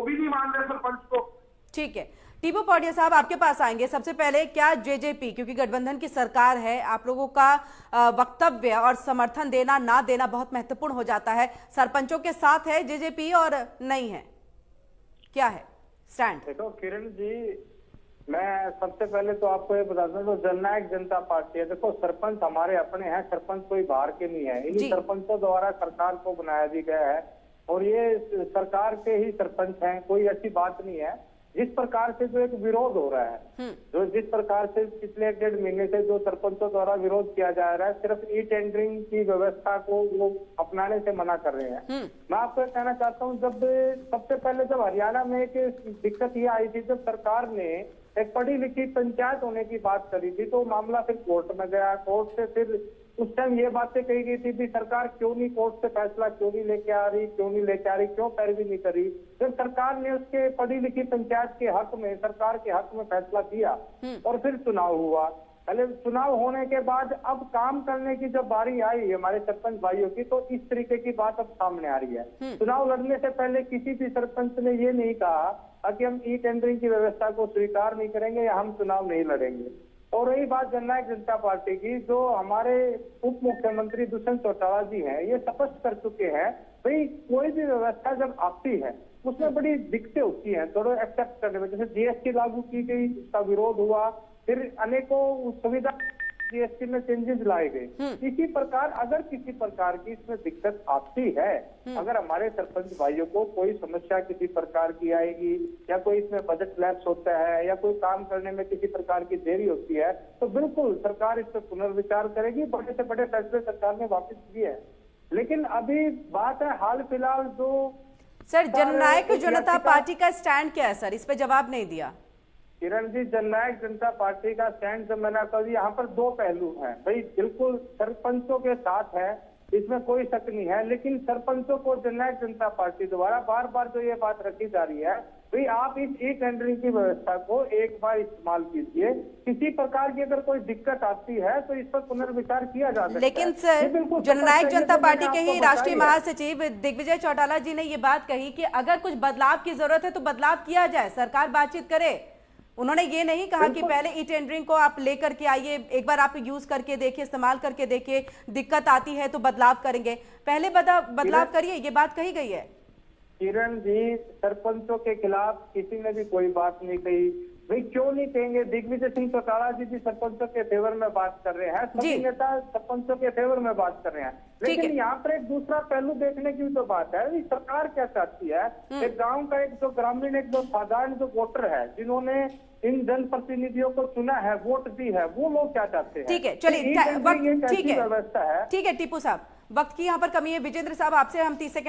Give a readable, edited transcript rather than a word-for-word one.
भी नहीं मान रहे सरपंच को। ठीक है, टीपू पौड़िया साहब आपके पास आएंगे। सबसे पहले क्या जेजेपी, क्योंकि गठबंधन की सरकार है, आप लोगों का वक्तव्य और समर्थन देना ना देना बहुत महत्वपूर्ण हो जाता है। सरपंचों के साथ है जेजेपी और नहीं है, क्या है स्टैंड? देखो किरण जी, मैं सबसे पहले तो आपको ये बता दूं, तो जननायक जनता पार्टी है। देखो सरपंच हमारे अपने हैं, सरपंच कोई बाहर के नहीं है। इन्हीं सरपंचों द्वारा सरकार को बनाया भी गया है और ये सरकार के ही सरपंच हैं, कोई ऐसी बात नहीं है। जिस प्रकार से जो एक विरोध हो रहा है, जो जिस प्रकार से पिछले 1.5 महीने से जो सरपंचों द्वारा विरोध किया जा रहा है, सिर्फ ई टेंडरिंग की व्यवस्था को वो अपनाने से मना कर रहे हैं। मैं आपको कहना चाहता हूँ, जब सबसे पहले जब हरियाणा में एक दिक्कत ये आई थी, जब सरकार ने एक पढ़ी लिखी पंचायत होने की बात करी थी, तो मामला फिर कोर्ट में गया। कोर्ट से फिर उस टाइम ये बातें कही गई थी कि सरकार क्यों नहीं कोर्ट से फैसला क्यों नहीं लेके आ रही, क्यों पैरवी नहीं करी। फिर सरकार ने उसके पढ़ी लिखी पंचायत के हक में, सरकार के हक में फैसला दिया और फिर चुनाव हुआ। पहले चुनाव होने के बाद अब काम करने की जब बारी आई हमारे सरपंच भाइयों की, तो इस तरीके की बात अब सामने आ रही है। चुनाव लड़ने से पहले किसी भी सरपंच ने ये नहीं कहा कि हम ई टेंडरिंग की व्यवस्था को स्वीकार नहीं करेंगे या हम चुनाव नहीं लड़ेंगे। और रही बात जननायक जनता पार्टी की, जो हमारे उप मुख्यमंत्री दुष्यंत चौटाला जी हैं, ये स्पष्ट कर चुके हैं भाई कोई भी व्यवस्था जब आती है उसमें बड़ी दिक्कतें होती हैं थोड़ा एक्सेप्ट करने में। जैसे जीएसटी लागू की गई, उसका विरोध हुआ, फिर अनेकों सुविधा जीएसटी में चेंजेस लाए गए। इसी प्रकार अगर किसी प्रकार की इसमें दिक्कत आती है, अगर हमारे सरपंच भाइयों को कोई समस्या किसी प्रकार की आएगी या कोई इसमें बजट लैप्स होता है या कोई काम करने में किसी प्रकार की देरी होती है, तो बिल्कुल सरकार इस पर पुनर्विचार करेगी। बड़े से बड़े फैसले सरकार ने वापस किए हैं। लेकिन अभी बात है हाल फिलहाल जो सर जननायक जनता पार्टी का स्टैंड क्या है सर, इस पे जवाब नहीं दिया। किरण जी, जननायक जनता पार्टी का स्टैंड जब मैंने कहा, यहाँ पर दो पहलू हैं भाई। बिल्कुल सरपंचों के साथ है, इसमें कोई शक नहीं है, लेकिन सरपंचों को जननायक जनता पार्टी द्वारा बार बार जो ये बात रखी जा रही है भाई आप इस ई टेंडरिंग की व्यवस्था को एक बार इस्तेमाल कीजिए। किसी प्रकार की अगर कोई दिक्कत आती है तो इस पर पुनर्विचार किया जा सकता है। लेकिन सर जननायक जनता पार्टी के ही राष्ट्रीय महासचिव दिग्विजय चौटाला जी ने ये बात कही कि अगर कुछ बदलाव की जरूरत है तो बदलाव किया जाए, सरकार बातचीत करे। उन्होंने ये नहीं कहा कि पहले ई टेंडरिंग को आप लेकर के आइए, एक बार आप यूज करके देखिए, इस्तेमाल करके देखिए, दिक्कत आती है तो बदलाव करेंगे। पहले बदलाव करिए, ये बात कही गई है। किरण जी, सरपंचों के खिलाफ किसी ने भी कोई बात नहीं कही भाई, क्यों नहीं कहेंगे। दिग्विजय सिंह चौटाला जी भी सरपंचों के फेवर में बात कर रहे हैं, सभी नेता सरपंचों के फेवर में बात कर रहे हैं। लेकिन यहाँ पर एक दूसरा पहलू देखने की तो बात है, सरकार क्या चाहती है। एक गांव का एक जो ग्रामीण, एक जो साधारण जो वोटर है, जिन्होंने इन जनप्रतिनिधियों को चुना है, वोट दी है, वो लोग क्या चाहते हैं। ठीक है, चलिए व्यवस्था है। ठीक है टीपू साहब, वक्त की यहाँ पर कमी है। विजेंद्र साहब आपसे हम 30 सेकंड